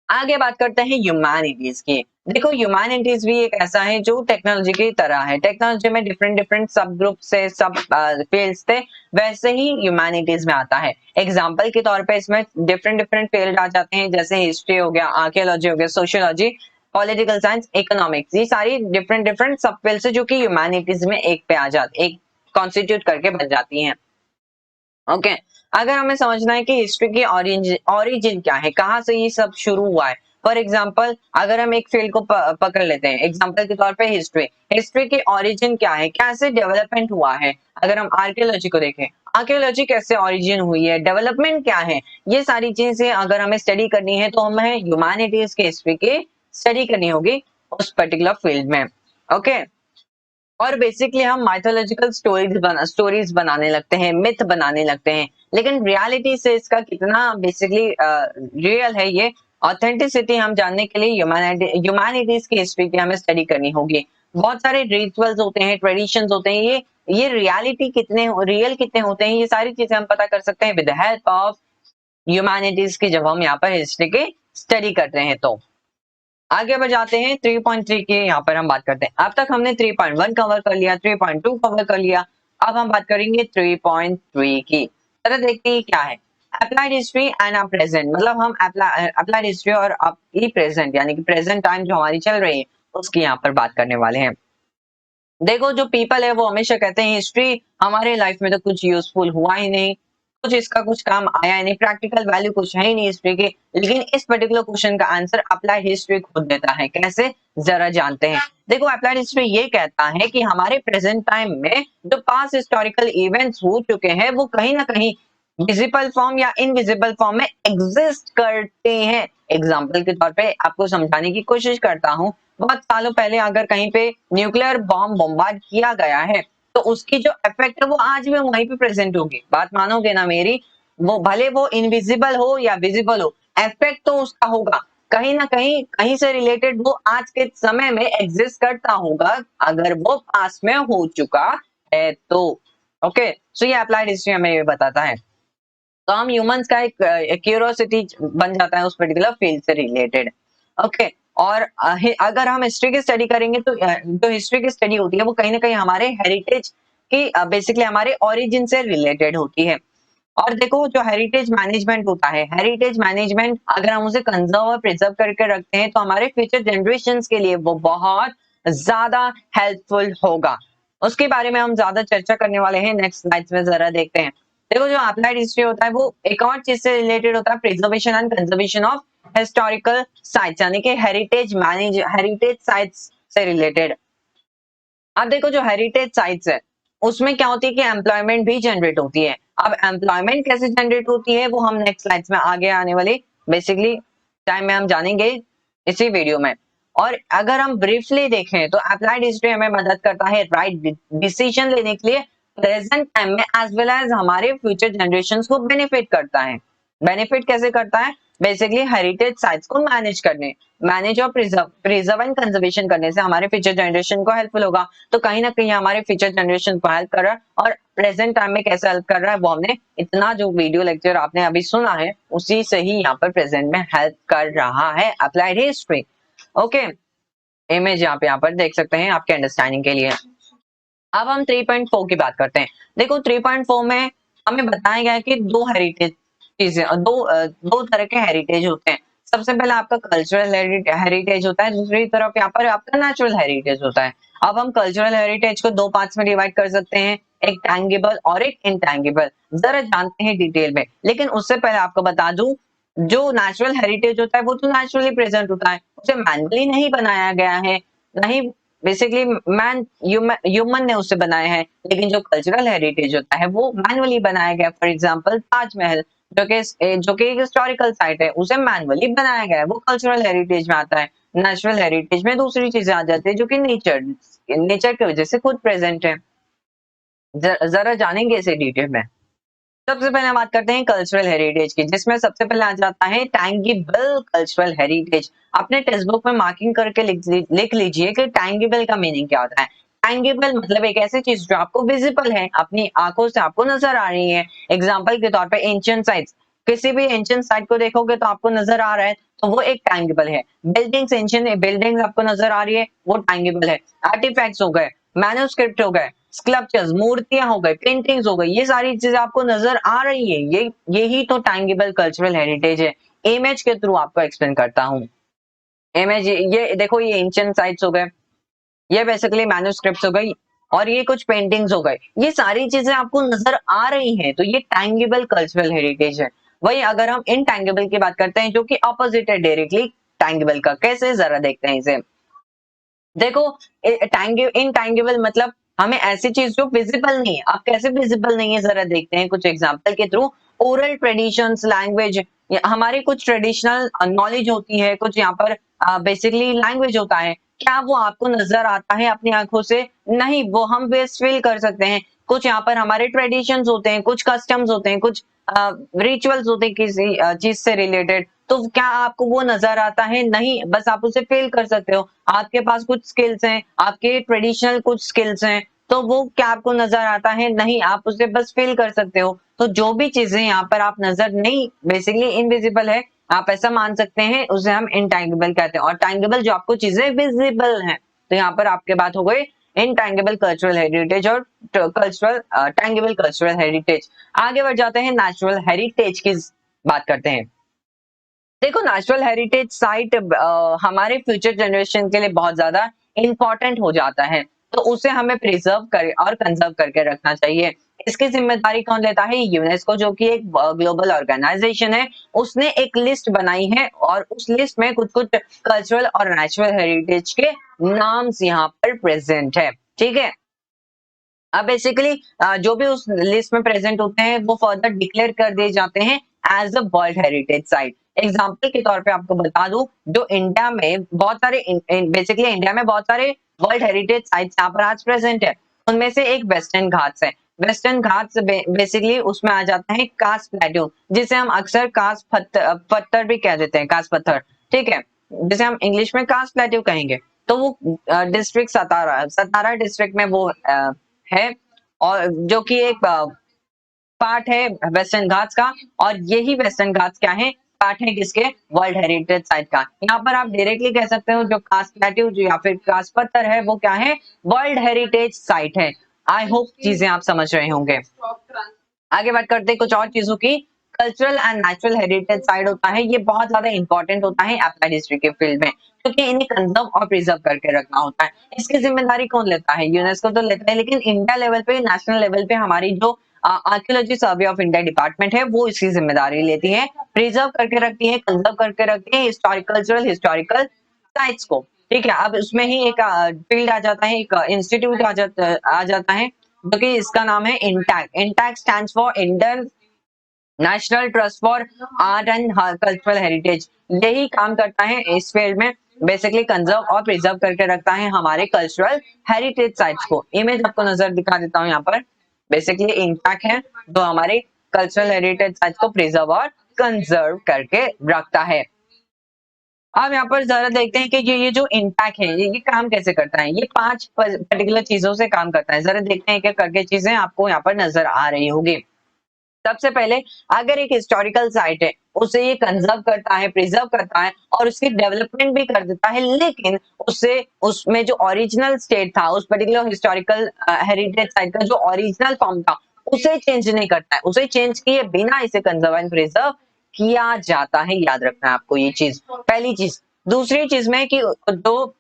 आगे बात करते हैं ह्यूमैनिटीज की। देखो ह्यूमैनिटीज भी एक ऐसा है जो टेक्नोलॉजी की तरह है। टेक्नोलॉजी में डिफरेंट डिफरेंट सब ग्रुप से सब फील्ड्स थे, वैसे ही ह्यूमैनिटीज में आता है। एग्जांपल के तौर पे इसमें डिफरेंट डिफरेंट फील्ड आ जाते हैं, जैसे हिस्ट्री हो गया, आर्कियोलॉजी हो गया, सोशियोलॉजी, पॉलिटिकल साइंस, इकोनॉमिक्स। ये सारी डिफरेंट डिफरेंट सब फील्ड है जो कि ह्यूमैनिटीज में एक पे आ जाती, एक कॉन्स्टिट्यूट करके बन जाती हैं। ओके, अगर हमें समझना है कि हिस्ट्री की ओरिजिन क्या है, कहाँ से ये सब शुरू हुआ है। फॉर एग्जाम्पल अगर हम एक फील्ड को पकड़ लेते हैं, एग्जाम्पल के तौर पे हिस्ट्री, हिस्ट्री की ओरिजिन क्या है, कैसे डेवलपमेंट हुआ है। अगर हम आर्कियोलॉजी को देखें, आर्कियोलॉजी कैसे ओरिजिन हुई है, डेवलपमेंट क्या है, ये सारी चीजें अगर हमें स्टडी करनी है तो हमें ह्यूमैनिटीज की हिस्ट्री की स्टडी करनी होगी उस पर्टिकुलर फील्ड में। ओके, और बेसिकली हम माइथोलॉजिकल स्टोरीज बनाने लगते हैं, मिथ बनाने लगते हैं, लेकिन रियलिटी से इसका कितना बेसिकली रियल है, ये ऑथेंटिसिटी हम जानने के लिए ह्यूमैनिटीज की हिस्ट्री की हमें स्टडी करनी होगी। बहुत सारे रिचुअल्स होते हैं, ट्रेडिशंस होते हैं, ये रियलिटी कितने रियल कितने होते हैं, ये सारी चीजें हम पता कर सकते हैं with the help of humanities की, जब हम यहाँ पर हिस्ट्री की स्टडी करते हैं। तो आगे बढ़ जाते हैं 3.3 की, यहाँ पर हम बात करते हैं। अब तक हमने 3.1 कवर कर लिया, 3.2 कवर कर लिया, अब हम बात करेंगे 3.3 की। चलो देखते हैं क्या है। Applied history and a present, मतलब हम अप्लाइड हिस्ट्री और अपनी प्रेजेंट यानी कि प्रेजेंट टाइम जो हमारी चल रही है उसकी यहाँ पर बात करने वाले हैं। देखो जो पीपल है वो हमेशा कहते हैं हिस्ट्री हमारे लाइफ में तो कुछ यूजफुल हुआ ही नहीं, कुछ इसका कुछ काम आया ही नहीं, प्रैक्टिकल वैल्यू कुछ है ही नहीं हिस्ट्री की। लेकिन इस पर्टिकुलर क्वेश्चन का आंसर अप्लाइड हिस्ट्री खुद देता है। कैसे, जरा जानते हैं। देखो अप्लाइड हिस्ट्री ये कहता है कि हमारे प्रेजेंट टाइम में जो पास्ट हिस्टोरिकल इवेंट्स हो चुके हैं वो कहीं ना कहीं विजिबल फॉर्म या इनविजिबल फॉर्म में एग्जिस्ट करते हैं। एग्जाम्पल के तौर पे आपको समझाने की कोशिश करता हूँ। बहुत सालों पहले अगर कहीं पे न्यूक्लियर बॉम्ब बम्बार्ड किया गया है तो उसकी जो इफेक्ट है वो आज भी वहीं पे प्रेजेंट होगी। बात मानोगे ना मेरी, वो भले वो इनविजिबल हो या विजिबल हो, इफेक्ट तो उसका होगा। कहीं ना कहीं कहीं से रिलेटेड वो आज के समय में एग्जिस्ट करता होगा अगर वो पास में हो चुका है तो। ओके, सो ये अप्लाइड हिस्ट्री हमें ये बताता है। तो हम ह्यूमंस का एक क्यूरियोसिटी बन जाता है उस पर्टिकुलर फील्ड से रिलेटेड। ओके, और अगर हम हिस्ट्री की स्टडी करेंगे तो जो हिस्ट्री की स्टडी होती है वो कहीं ना कहीं हमारे हेरिटेज की बेसिकली हमारे ओरिजिन से रिलेटेड होती है। और देखो जो हेरिटेज मैनेजमेंट होता है, हेरिटेज मैनेजमेंट अगर हम उसे कंजर्व और प्रिजर्व करके रखते हैं तो हमारे फ्यूचर जनरेशंस के लिए वो बहुत ज्यादा हेल्पफुल होगा। उसके बारे में हम ज्यादा चर्चा करने वाले हैं नेक्स्ट स्लाइड्स में, जरा देखते हैं। देखो जो अप्लाइड हिस्ट्री होता है वो एक और चीज से रिलेटेड होता है, preservation and conservation of historical sites यानी कि हेरिटेज साइट्स से रिलेटेड। अब देखो जो हेरिटेज साइट्स है उसमें क्या होती है कि एम्प्लॉयमेंट भी जनरेट होती है। अब एम्प्लॉयमेंट कैसे जनरेट होती है वो हम नेक्स्ट स्लाइड्स में आगे आने वाली बेसिकली टाइम में हम जानेंगे इसी वीडियो में। और अगर हम ब्रीफली देखें तो अप्लाइड हिस्ट्री हमें मदद करता है राइट डिसीजन लेने के लिए प्रेजेंट टाइम में एज वेल एज हमारे फ्यूचर जनरेशंस को बेनिफिट करता है। बेनिफिट कैसे करता है? बेसिकली हेरिटेज साइट्स को मैनेज और प्रिजर्व एंड कंजर्वेशन करने से हमारे फ्यूचर जनरेशन को हेल्पफुल होगा। तो कहीं ना कहीं हमारे फ्यूचर जनरेशन को हेल्प कर रहा है और प्रेजेंट टाइम में कैसे हेल्प कर रहा है वो हमने इतना जो वीडियो लेक्चर आपने अभी सुना है उसी से ही यहाँ पर प्रेजेंट में हेल्प कर रहा है अप्लाइड हिस्ट्री। ओके, इमेज यहाँ पर देख सकते हैं आपके अंडरस्टैंडिंग के लिए। अब हम 3.4 की बात करते हैं। देखो 3.4 में हमें बताया गया है कि दो हेरिटेज चीजें दो तरह के हेरिटेज होते हैं। सबसे पहले आपका कल्चरल हेरिटेज होता है, दूसरी तरफ यहाँ पर आपका नेचुरल हेरिटेज होता है। अब हम कल्चरल हेरिटेज को दो पार्ट्स में डिवाइड कर सकते हैं, एक टैंगिबल और एक इनटैंगिबल। जरा जानते हैं डिटेल में, लेकिन उससे पहले आपको बता दूं जो नेचुरल हेरिटेज होता है वो तो नेचुरली प्रेजेंट होता है, उसे मैनुअली नहीं बनाया गया है, नहीं बेसिकली ह्यूमन ने उसे बनाया है। लेकिन जो कल्चरल हेरिटेज होता है वो मैनुअली बनाया गया। फॉर एग्जांपल ताजमहल जो कि एक हिस्टोरिकल साइट है उसे मैनुअली बनाया गया है, वो कल्चरल हेरिटेज में आता है। नेचुरल हेरिटेज में दूसरी चीजें आ जाती है जो कि नेचर की वजह से खुद प्रेजेंट है। जरा जानेंगे इसे डिटेल में। सबसे पहले हम बात करते हैं कल्चरल हेरिटेज की, जिसमें सबसे पहले आ जाता है टैंगिबल कल्चरल हेरिटेज। अपने टेक्स्ट बुक में मार्किंग करके लिख लीजिए कि टैंगिबल का मीनिंग क्या होता है। टैंगिबल मतलब एक ऐसी चीज जो आपको विजिबल है, अपनी आंखों से आपको नजर आ रही है। एग्जाम्पल के तौर पे एंशिएंट साइट्स, किसी भी एंशिएंट साइट को देखोगे तो आपको नजर आ रहा है तो वो एक टैंगिबल है। बिल्डिंग्स, एंशिएंट बिल्डिंग्स आपको नजर आ रही है वो टैंगिबल है। आर्टिफैक्ट्स हो गए, मैन्युस्क्रिप्ट हो गए, स्कल्पचर्स, मूर्तियां हो गई, पेंटिंग्स हो गई, ये सारी चीजें आपको नजर आ रही है, यही तो टैंगिबल कल्चरल हेरिटेज है। इमेज के थ्रू आपको एक्सप्लेन करता हूँ। इमेज ये देखो, ये एंशिएंट साइट्स हो गए, ये बेसिकली मैन्युस्क्रिप्ट्स हो गई और ये कुछ पेंटिंग्स हो गए, ये सारी चीजें आपको नजर आ रही हैं तो ये टैंगिबल कल्चरल हेरिटेज है। वही अगर हम इनटैंगिबल की बात करते हैं जो कि अपोजिट है डायरेक्टली टैंगिबल का, कैसे जरा देखते हैं इसे। देखो इनटैंगिबल मतलब हमें ऐसी चीज जो विजिबल नहीं है। आप कैसे विजिबल नहीं है जरा देखते हैं कुछ एग्जांपल के थ्रू। ओरल ट्रेडिशंस, लैंग्वेज, हमारी कुछ ट्रेडिशनल नॉलेज होती है, कुछ यहाँ पर बेसिकली लैंग्वेज होता है, क्या वो आपको नजर आता है अपनी आंखों से? नहीं, वो हम बेस्ट फील कर सकते हैं। कुछ यहाँ पर हमारे ट्रेडिशंस होते हैं, कुछ कस्टम्स होते हैं, कुछ रिचुअल्स होते हैं किसी चीज से रिलेटेड, तो क्या आपको वो नजर आता है? नहीं, बस आप उसे फील कर सकते हो। आपके पास कुछ स्किल्स हैं, आपके ट्रेडिशनल कुछ स्किल्स हैं, तो वो क्या आपको नजर आता है? नहीं, आप उसे बस फील कर सकते हो। तो जो भी चीजें यहाँ पर आप नजर नहीं, बेसिकली इनविजिबल है, आप ऐसा मान सकते हैं, उसे हम इनटैंगिबल कहते हैं। और टैंगिबल जो आपको चीजें विजिबल हैं, तो यहाँ पर आपके बात हो गई इनटैंगिबल कल्चरल हेरिटेज और कल्चरल टैंगिबल कल्चरल हेरिटेज। आगे बढ़ जाते हैं, नेचुरल हेरिटेज की बात करते हैं। देखो नेचुरल हेरिटेज साइट हमारे फ्यूचर जनरेशन के लिए बहुत ज्यादा इंपॉर्टेंट हो जाता है, तो उसे हमें प्रिजर्व कर और कंजर्व करके रखना चाहिए। इसकी जिम्मेदारी कौन लेता है? यूनेस्को, जो कि एक ग्लोबल ऑर्गेनाइजेशन है। उसने एक लिस्ट बनाई है और उस लिस्ट में कुछ कुछ कल्चरल और नेचुरल हेरिटेज के नाम्स यहाँ पर प्रेजेंट है। ठीक है, अब बेसिकली जो भी उस लिस्ट में प्रेजेंट होते हैं वो फर्दर डिक्लेयर कर दिए जाते हैं as a world heritage site. Example के तौर पे आपको बता दूं, जो इंडिया में बहुत सारे बेसिकली इंडिया में बहुत सारे वर्ल्ड हेरिटेज साइट्स यहाँ पर आज प्रेजेंट है। उनमें से एक वेस्टर्न घाट्स है। वेस्टर्न घाट्स बेसिकली उसमें आ जाता है कास प्लेट्यू, जिसे हम अक्सर कास पत्थर भी कह देते हैं, कास पत्थर। ठीक है, जिसे हम इंग्लिश में कास प्लेट्यू कहेंगे। तो वो डिस्ट्रिक्ट सतारा डिस्ट्रिक्ट में वो है, और जो कि एक पार्ट है वेस्टर्न घाट्स का। और यही वेस्टर्न घाट्स क्या है? पार्ट है किसके? वर्ल्ड हेरिटेज साइट का। यहाँ पर आप डायरेक्टली कह सकते हो जो कास्ट प्लेट्यू जो या फिर कास्ट पत्थर है वो क्या है? वर्ल्ड हेरिटेज साइट है। आई होप चीजें आप समझ रहे होंगे। आगे बात करते हैं कुछ और चीजों की। Cultural and natural heritage site होता है, ये बहुत ज्यादा इंपॉर्टेंट होता है अप्लाइड हिस्ट्री के फील्ड में, क्योंकि इन्हें कंजर्व और प्रिजर्व करके रखना होता है। इसकी जिम्मेदारी कौन लेता है? यूनेस्को तो लेता है, लेकिन इंडिया लेवल पे, नेशनल लेवल पे हमारी जो archaeology survey of India department है वो इसकी जिम्मेदारी लेती है, प्रिजर्व करके रखती है, कंजर्व करके रखती है हिस्टोरिकल साइट्स को। ठीक है, अब उसमें ही एक फील्ड आ जाता है, एक इंस्टीट्यूट आ जाता है जो कि इसका नाम है INTACH. INTACH stands for Indian National Trust for Art and Cultural Heritage. यही काम करता है इस फील्ड में, बेसिकली कंजर्व और प्रिजर्व करके रखता है हमारे कल्चरल हेरिटेज साइट्स को। इमेज आपको नजर दिखा देता हूँ यहाँ पर, बेसिकली इंटैक्ट है जो हमारे कल्चरल हेरिटेज साइट्स को प्रिजर्व और कंजर्व करके रखता है। अब यहाँ पर जरा देखते हैं कि ये जो इंटैक्ट है ये काम कैसे करता है। ये 5 पर्टिकुलर चीजों से काम करता है। जरा देखते हैं क्या करके चीजें आपको यहाँ पर नजर आ रही होगी। सबसे पहले, अगर एक हिस्टोरिकल साइट है उसे ये कंजर्व करता है, प्रिजर्व करता है और उसकी डेवलपमेंट भी कर देता है, लेकिन उससे उसमें जो ओरिजिनल स्टेट था, उस पर्टिकुलर हिस्टोरिकल हेरिटेज साइट का जो ओरिजिनल फॉर्म था उसे चेंज नहीं करता है, उसे चेंज किए बिना इसे कंजर्व एंड प्रिजर्व किया जाता है। याद रखना है आपको ये चीज, पहली चीज। दूसरी चीज में कि जो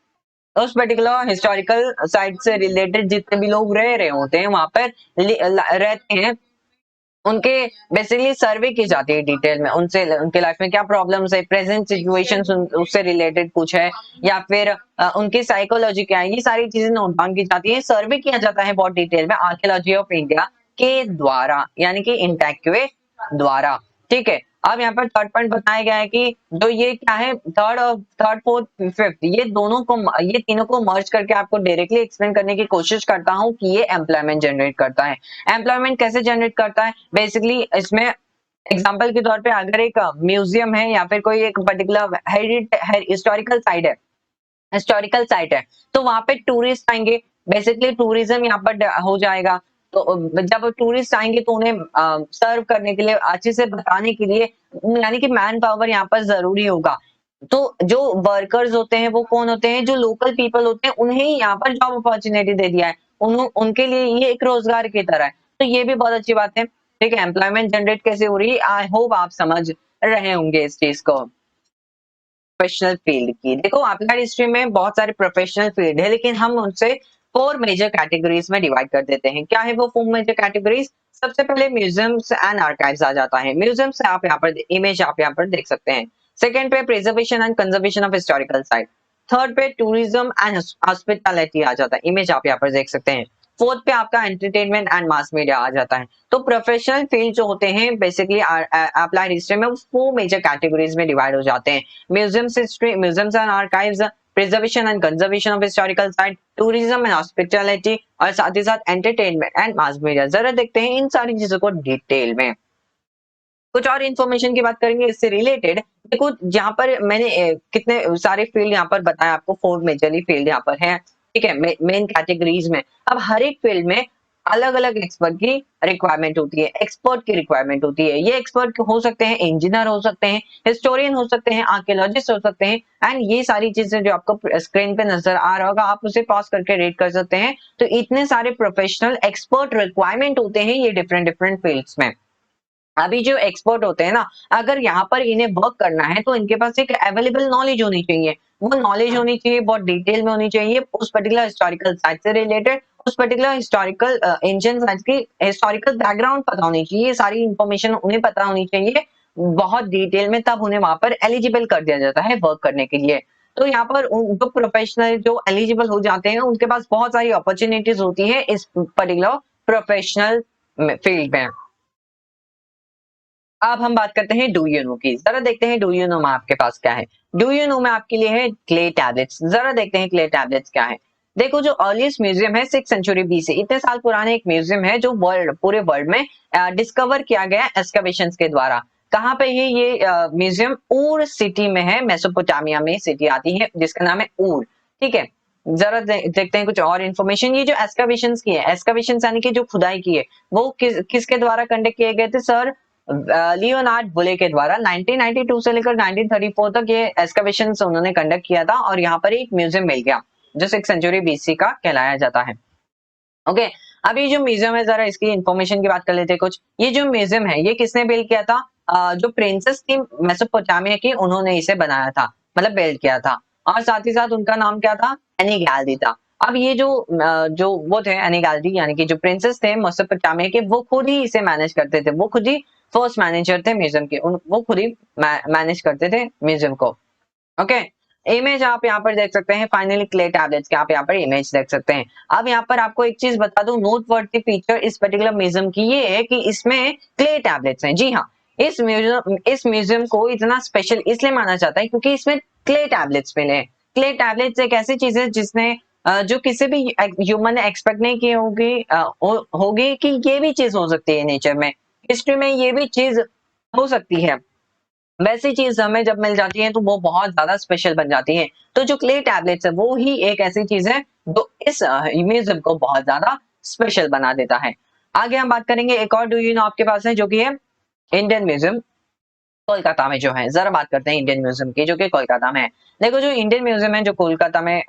उस पर्टिकुलर हिस्टोरिकल साइट से रिलेटेड जितने भी लोग रह रहे होते हैं वहां पर रहते हैं, उनके बेसिकली सर्वे की जाती है डिटेल में, उनसे उनके लाइफ में क्या प्रॉब्लम्स है, प्रेजेंट सिचुएशंस उससे रिलेटेड कुछ है या फिर उनकी साइकोलॉजी क्या है, ये सारी चीजें नोट डाउन की जाती है, सर्वे किया जाता है बहुत डिटेल में आर्कियोलॉजी ऑफ इंडिया के द्वारा, यानी कि इंटैक्ट द्वारा। ठीक है, अब यहाँ पर थर्ड पॉइंट बताया गया है कि जो ये क्या है, थर्ड फोर्थ फिफ्थ, ये तीनों को मर्ज करके आपको डायरेक्टली एक्सप्लेन करने की कोशिश करता हूँ कि ये एम्प्लॉयमेंट जनरेट करता है। एम्प्लॉयमेंट कैसे जनरेट करता है, बेसिकली इसमें एग्जांपल के तौर पे अगर एक म्यूजियम है या फिर कोई एक पर्टिकुलर हिस्टोरिकल साइट है तो वहां पे टूरिस्ट आएंगे, बेसिकली टूरिज्म यहाँ पर हो जाएगा। तो जब टूरिस्ट आएंगे तो उन्हें सर्व करने के लिए, अच्छे से बताने के लिए, यानी कि मैन पावर यहाँ पर जरूरी होगा। तो जो वर्कर्स होते हैं वो कौन होते हैं, जो लोकल पीपल होते हैं, उन्हें ही यहाँ पर जॉब अपॉर्चुनिटी दे दिया है, उनके लिए ये एक रोजगार की तरह है। तो ये भी बहुत अच्छी बात है। ठीक है, एम्प्लॉयमेंट जनरेट कैसे हो रही है, आई होप आप समझ रहे होंगे इस चीज को। प्रोफेशनल फील्ड की देखो, अप्लाइड हिस्ट्री में बहुत सारे प्रोफेशनल फील्ड है, लेकिन हम उनसे 4 मेजर कैटेगरीज में डिवाइड कर देते हैं। क्या है वो 4 मेजर कैटेगरीज? सबसे पहले म्यूजियम्स एंड आर्काइव्स आ जाता है। म्यूजियम्स आप यहाँ पर इमेज आप यहाँ पर देख सकते हैं। सेकंड पे preservation and conservation of historical site. Third पे टूरिज्म एंड हॉस्पिटैलिटी आ जाता है, इमेज आप यहाँ पर देख सकते हैं। फोर्थ पे आपका एंटरटेनमेंट एंड मास मीडिया आ जाता है। तो प्रोफेशनल फील्ड जो होते हैं बेसिकली अप्लाइड हिस्ट्री में वो 4 मेजर कैटेगरीज में डिवाइड हो जाते हैं। Museums history, museums and archives, preservation and conservation of historical site, tourism and hospitality और साथ ही साथ एंटरटेनमेंट एंड मास मीडिया। जरा देखते हैं इन सारी चीजों को डिटेल में। कुछ और इन्फॉर्मेशन की बात करेंगे इससे रिलेटेड। देखो जहां पर मैंने कितने सारे फील्ड यहाँ पर बताया आपको, 4 मेजरली फील्ड यहाँ पर है। ठीक है, मेन कैटेगरीज में। अब हर एक फील्ड में अलग अलग एक्सपर्ट की रिक्वायरमेंट होती है, एक्सपर्ट की रिक्वायरमेंट होती है। ये एक्सपर्ट हो सकते हैं, इंजीनियर हो सकते हैं, हिस्टोरियन हो सकते हैं, आर्कियोलॉजिस्ट हो सकते हैं, एंड ये सारी चीजें जो आपको स्क्रीन पे नजर आ रहा होगा आप उसे पॉज करके रीड कर सकते हैं। तो इतने सारे प्रोफेशनल एक्सपर्ट रिक्वायरमेंट होते हैं ये डिफरेंट डिफरेंट फील्ड्स में। अभी जो एक्सपर्ट होते हैं ना, अगर यहाँ पर इन्हें वर्क करना है तो इनके पास एक अवेलेबल नॉलेज होनी चाहिए। वो नॉलेज होनी चाहिए बहुत डिटेल में होनी चाहिए उस पर्टिकुलर हिस्टोरिकल साइट से रिलेटेड, उस पर्टिकुलर हिस्टोरिकल एंशिएंट साइट की हिस्टोरिकल बैकग्राउंड पता होनी चाहिए, ये सारी इंफॉर्मेशन उन्हें पता होनी चाहिए बहुत डिटेल में, तब उन्हें वहां पर एलिजिबल कर दिया जाता है वर्क करने के लिए। तो यहाँ पर जो प्रोफेशनल जो एलिजिबल हो जाते हैं उनके पास बहुत सारी अपॉर्चुनिटीज होती है इस पर्टिकुलर प्रोफेशनल फील्ड में। अब हम बात करते हैं डू यू नो की। जरा देखते हैं डू यू नो में आपके पास क्या है। डू यू नो में आपके लिए है क्ले टैबलेट्स। जरा देखते हैं क्ले टैबलेट्स क्या है। देखो जो अर्लीस्ट म्यूजियम है 6 सेंचुरी BC, इतने साल पुराने एक म्यूजियम है जो पूरे वर्ल्ड में डिस्कवर किया गया एक्सकवेशंस के द्वारा। कहाँ पे ये म्यूजियम ऊर सिटी में है, मेसोपोटामिया में सिटी आती है जिसका नाम है ऊर। ठीक है, जरा देखते हैं कुछ और इन्फॉर्मेशन। ये जो एक्सकवेशंस की है, एक्सकवेशंस यानी कि जो खुदाई की है, वो किसके द्वारा कंडक्ट किए गए थे? सर लियोनार्ड बुले के द्वारा 1992 से लेकर 1934 तक ये एक्सकवेशंस उन्होंने कंडक्ट किया था और यहाँ पर एक म्यूजियम मिल गया जो 6 सेंचुरी BC का कहलाया जाता है। ओके, अब ये जो म्यूजियम है जरा इसकी इंफॉर्मेशन की बात कर लेते हैं कुछ। ये जो म्यूजियम है ये किसने बिल्ड किया था? जो प्रिंसेस थी मेसोपोटामिया की, उन्होंने इसे बनाया था, मतलब बिल्ड किया था। और साथ ही साथ उनका नाम क्या था? एनी गैल्दी था। अब ये जो वो थे एनिगाल्टी यानी कि जो प्रिंसेस थे मेसोपोटामिया के, वो खुद ही इसे मैनेज करते थे, वो खुद ही फर्स्ट मैनेजर थे म्यूजियम के, वो खुद ही मैनेज करते थे म्यूजियम को। ओके, इमेज आप यहाँ पर देख सकते हैं, फाइनली क्ले टैबलेट्स के आप यहाँ पर इमेज देख सकते हैं। अब यहाँ पर आपको एक चीज बता दूं, नोटवर्दी फीचर इस पर्टिकुलर म्यूजियम की ये है कि इसमें क्ले टैबलेट्स हैं। जी हाँ, इस म्यूजियम को इतना स्पेशल इसलिए माना जाता है क्योंकि इसमें क्ले टैबलेट्स मिले हैं। क्ले टैबलेट्स एक ऐसी चीज है जिसने जो किसी भी ह्यूमन ने एक्सपेक्ट नहीं की होगी होगी कि ये भी चीज हो सकती है नेचर में, हिस्ट्री में ये भी चीज हो सकती है। वैसी चीज हमें जब मिल जाती है तो वो बहुत ज्यादा स्पेशल बन जाती है। तो जो क्ले टैबलेट्स है वो ही एक ऐसी चीज है जो इस म्यूजियम को बहुत ज्यादा स्पेशल बना देता है। आगे हम बात करेंगे, एक और डू यू नो आपके पास है जो कि है इंडियन म्यूजियम, कोलकाता में जो है। जरा बात करते हैं इंडियन म्यूजियम की जो कि कोलकाता में है। देखो, जो इंडियन म्यूजियम है जो कोलकाता में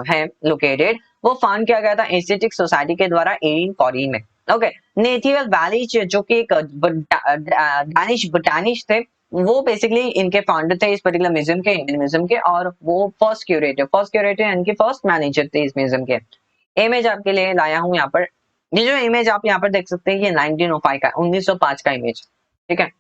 है लोकेटेड, वो फाउंड किया गया था एशियाटिक सोसाइटी के द्वारा 1840 में। ओके, नेथियल वैली जो कि एक डैनिश बोटैनिस्ट थे, वो बेसिकली इनके फाउंडर थे इस पर्टिकुलर म्यूजियम के, इंडियन म्यूजियम के, और वो फर्स्ट क्यूरेटर इनके फर्स्ट मैनेजर थे इस म्यूजियम के। इमेज आपके लिए लाया हूँ यहाँ पर। ये जो इमेज आप यहाँ पर देख सकते हैं, ये 1905 का 1905 का इमेज, ठीक है।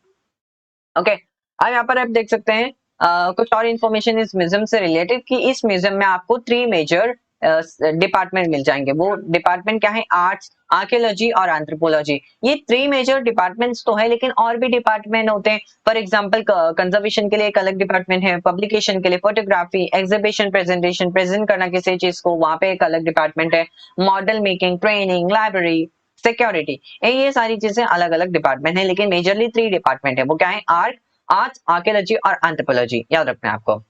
ओके, अब यहाँ पर आप देख सकते हैं कुछ और इन्फॉर्मेशन इस म्यूजियम से रिलेटेड कि इस म्यूजियम में आपको 3 मेजर डिपार्टमेंट मिल जाएंगे। वो डिपार्टमेंट क्या है? आर्ट्स, आर्कियोलॉजी और एंथ्रोपोलॉजी। ये 3 मेजर डिपार्टमेंट्स तो है, लेकिन और भी डिपार्टमेंट होते हैं। फॉर एग्जांपल, कंजर्वेशन के लिए एक अलग डिपार्टमेंट है, पब्लिकेशन के लिए, फोटोग्राफी, एग्जीबिशन, प्रेजेंटेशन, प्रेजेंट करना किसी चीज को, वहां पे एक अलग डिपार्टमेंट है, model making, training, library, security, ये सारी चीजें अलग अलग डिपार्टमेंट है, लेकिन मेजरली 3 डिपार्टमेंट है। वो क्या है? आर्ट्स, आर्कियोलॉजी और एंथ्रोपोलॉजी, याद रखना है आपको।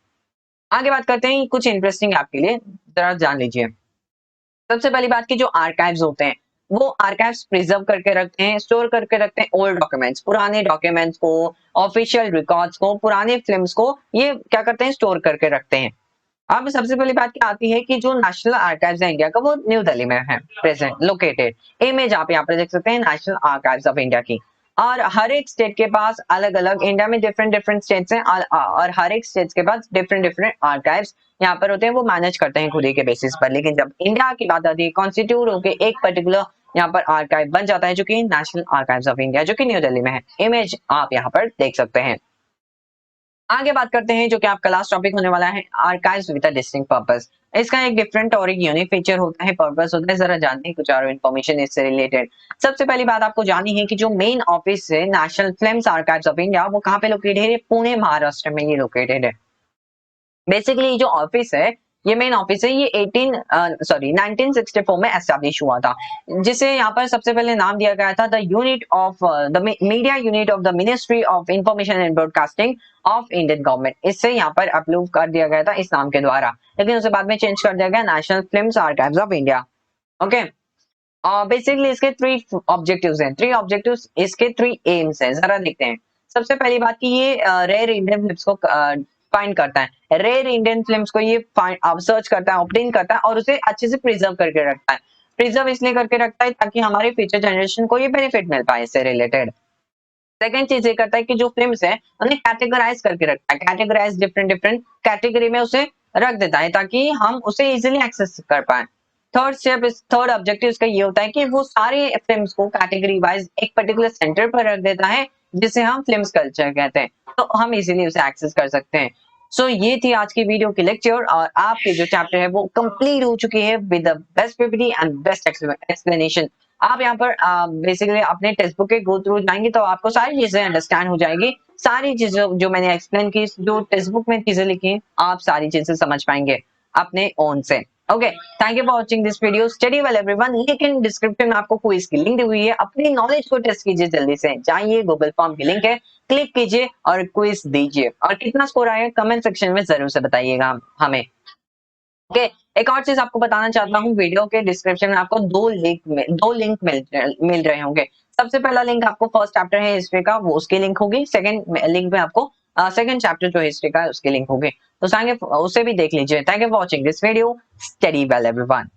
आगे बात करते हैं, कुछ इंटरेस्टिंग आपके लिए, जरा जान लीजिए। सबसे पहली बात की जो आर्काइव्स होते हैं, वो आर्काइव्स प्रिजर्व करके रखते हैं, स्टोर करके रखते हैं ओल्ड डॉक्यूमेंट्स, पुराने डॉक्यूमेंट्स को, ऑफिशियल रिकॉर्ड्स को, पुराने फिल्म्स को, ये क्या करते हैं? स्टोर करके रखते हैं। अब सबसे पहली बात क्या आती है कि जो नेशनल आर्काइव्स है इंडिया का, वो न्यू दिल्ली में है प्रेजेंट लोकेटेड। इमेज आप यहाँ पर देख सकते हैं नेशनल आर्काइव्स ऑफ इंडिया की। और हर एक स्टेट के पास अलग अलग, इंडिया में डिफरेंट डिफरेंट स्टेट्स हैं, और हर एक स्टेट के पास डिफरेंट डिफरेंट आर्काइव्स यहाँ पर होते हैं, वो मैनेज करते हैं खुद ही के बेसिस पर। लेकिन जब इंडिया की बात आती है, कॉन्स्टिट्यूट होकर एक पर्टिकुलर यहाँ पर आर्काइव बन जाता है जो कि नेशनल आर्काइव्स ऑफ इंडिया, जो कि न्यू दिल्ली में है। इमेज आप यहाँ पर देख सकते हैं। आगे बात करते हैं जो कि आपका लास्ट टॉपिक होने वाला है, archives with a distinct purpose. इसका एक डिफरेंट और एक यूनिक फीचर होता है, पर्पस होता है। जरा जानते हैं कुछ और इन्फॉर्मेशन इससे रिलेटेड। सबसे पहली बात आपको जाननी है कि जो मेन ऑफिस है national films archives of India, वो कहाँ पे लोकेटेड है? पुणे, महाराष्ट्र में ये लोकेटेड है। बेसिकली जो ऑफिस है, ये मेन ऑफिस है, ये 1964 में एस्टैब्लिश हुआ था, जिसे यहाँ पर सबसे पहले नाम दिया गया था the unit of the media unit of the ministry of information and broadcasting of Indian government. इससे यहाँ पर अप्रूव कर दिया गया था इस नाम के द्वारा, लेकिन उसे बाद में चेंज कर दिया गया national films archives of India. Okay, basically इसके 3 ऑब्जेक्टिव्स हैं, 3 ऑब्जेक्टिव्स, इसके 3 एम्स हैं। जरा देखते हैं। सबसे पहली बात की ये रेयर इंडियन फिल्म्स को फाइंड करता है, रेयर इंडियन फिल्म्स को ये सर्च करता है, ऑब्टेन करता है, और उसे अच्छे से प्रिजर्व करके रखता है। प्रिजर्व इसलिए करके रखता है ताकि हमारे फ्यूचर जनरेशन को ये बेनिफिट मिल पाए इससे रिलेटेड। सेकंड चीज ये करता है कि जो फिल्म्स है उन्हें कैटेगराइज करके रखता है, कैटेगराइज डिफरेंट डिफरेंट कैटेगरी में उसे रख देता है ताकि हम उसे इजीली एक्सेस कर पाए। थर्ड ऑब्जेक्टिव इसका ये होता है कि वो सारे फिल्म्स को कैटेगरी वाइज एक पर्टिकुलर सेंटर पर रख देता है, जिसे हम फिल्म्स कल्चर कहते हैं, तो हम इजीली उसे एक्सेस कर सकते हैं। सो ये थी आज की वीडियो की लेक्चर, और आपके जो चैप्टर है वो कंप्लीट हो चुकी है with the best PPT and best explanation. आप यहाँ पर बेसिकली अपने टेक्स्ट बुक के गो थ्रू जाएंगे तो आपको सारी चीजें अंडरस्टैंड हो जाएगी। सारी चीजें जो मैंने एक्सप्लेन की, जो टेक्स्ट बुक में चीजें लिखी, आप सारी चीजें समझ पाएंगे अपने ओन से। Okay, thank you for watching this video, study well everyone. लेकिन डिस्क्रिप्शन में आपको क्विज की लिंक दी हुई है, अपनी नॉलेज को टेस्ट कीजिए, जल्दी से जाइए, गूगल फॉर्म की लिंक है, क्लिक कीजिए और क्विज दीजिए, और कितना स्कोर आया कमेंट सेक्शन में जरूर से बताइएगा हमें। ओके, एक और चीज आपको बताना चाहता हूँ, वीडियो के डिस्क्रिप्शन में आपको 2 लिंक मिल रहे होंगे। सबसे पहला लिंक आपको फर्स्ट चैप्टर है हिस्ट्री का, वो उसकी लिंक होगी। सेकंड लिंक में आपको सेकंड चैप्टर जो हिस्ट्री का है उसकी लिंक होगी, तो उसे भी देख लीजिए। Thank you for watching this video, study well everyone.